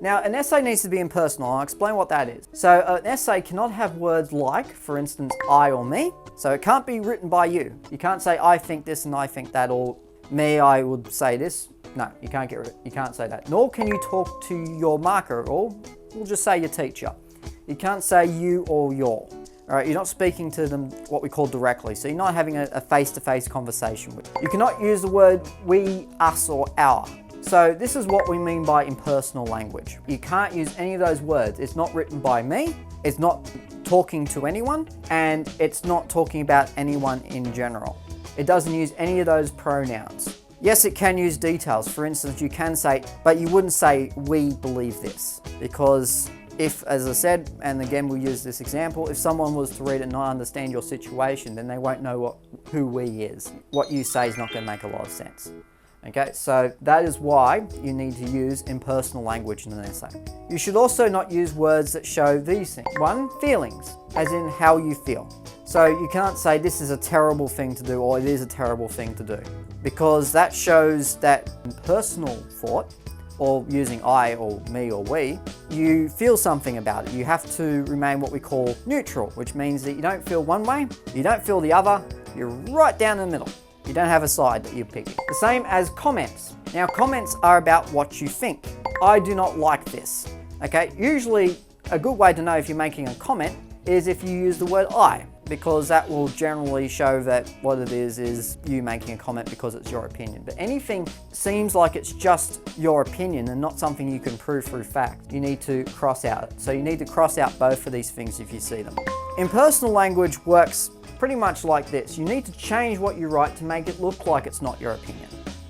Now, an essay needs to be impersonal. I'll explain what that is. So an essay cannot have words like, for instance, I or me. So it can't be written by you. You can't say, I think this and I think that, or me, I would say this. No, you can't get rid of it. You can't say that. Nor can you talk to your marker at all. We'll just say your teacher. You can't say you or your. All right, you're not speaking to them what we call directly. So you're not having a face-to-face conversation with them. You cannot use the word we, us, or our. So this is what we mean by impersonal language. You can't use any of those words. It's not written by me, it's not talking to anyone, and it's not talking about anyone in general. It doesn't use any of those pronouns. Yes, it can use details. For instance, you can say, but you wouldn't say we believe this, because if, as I said, and again we'll use this example, if someone was to read it and not understand your situation, then they won't know who we is. What you say is not going to make a lot of sense. Okay, so that is why you need to use impersonal language in an essay. You should also not use words that show these things. One, feelings, as in how you feel. So you can't say this is a terrible thing to do or it is a terrible thing to do, because that shows that in personal thought, or using I or me or we, you feel something about it. You have to remain what we call neutral, which means that you don't feel one way, you don't feel the other, you're right down the middle. You don't have a side that you're picking. The same as comments. Now, comments are about what you think. I do not like this. Okay, usually a good way to know if you're making a comment is if you use the word I, because that will generally show that what it is you making a comment because it's your opinion. But anything seems like it's just your opinion and not something you can prove through fact, you need to cross out it. So you need to cross out both of these things if you see them. Impersonal language works pretty much like this. You need to change what you write to make it look like it's not your opinion.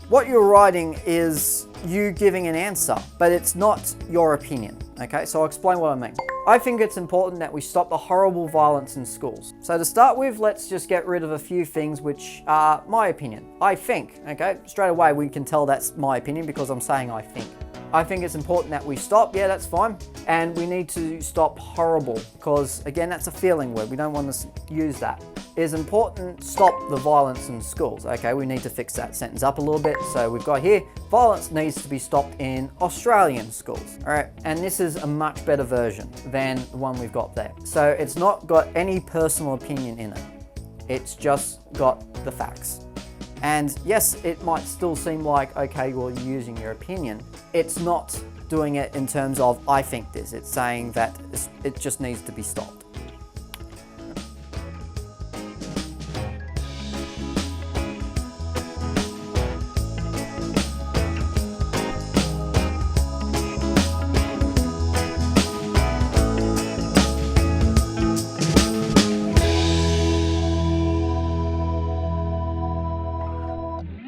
What you're writing is you giving an answer, but it's not your opinion. Okay, so I'll explain what I mean. I think it's important that we stop the horrible violence in schools. So to start with, let's just get rid of a few things which are my opinion. I think, okay? Straight away we can tell that's my opinion because I'm saying I think. I think it's important that we stop, yeah, that's fine. And we need to stop horrible, because again, that's a feeling word. We don't want to use that. It is important to stop the violence in schools. Okay, we need to fix that sentence up a little bit. So we've got here, violence needs to be stopped in Australian schools. All right, and this is a much better version than the one we've got there. So it's not got any personal opinion in it. It's just got the facts. And yes, it might still seem like, okay, well, you're using your opinion. It's not doing it in terms of, I think this. It's saying that it just needs to be stopped.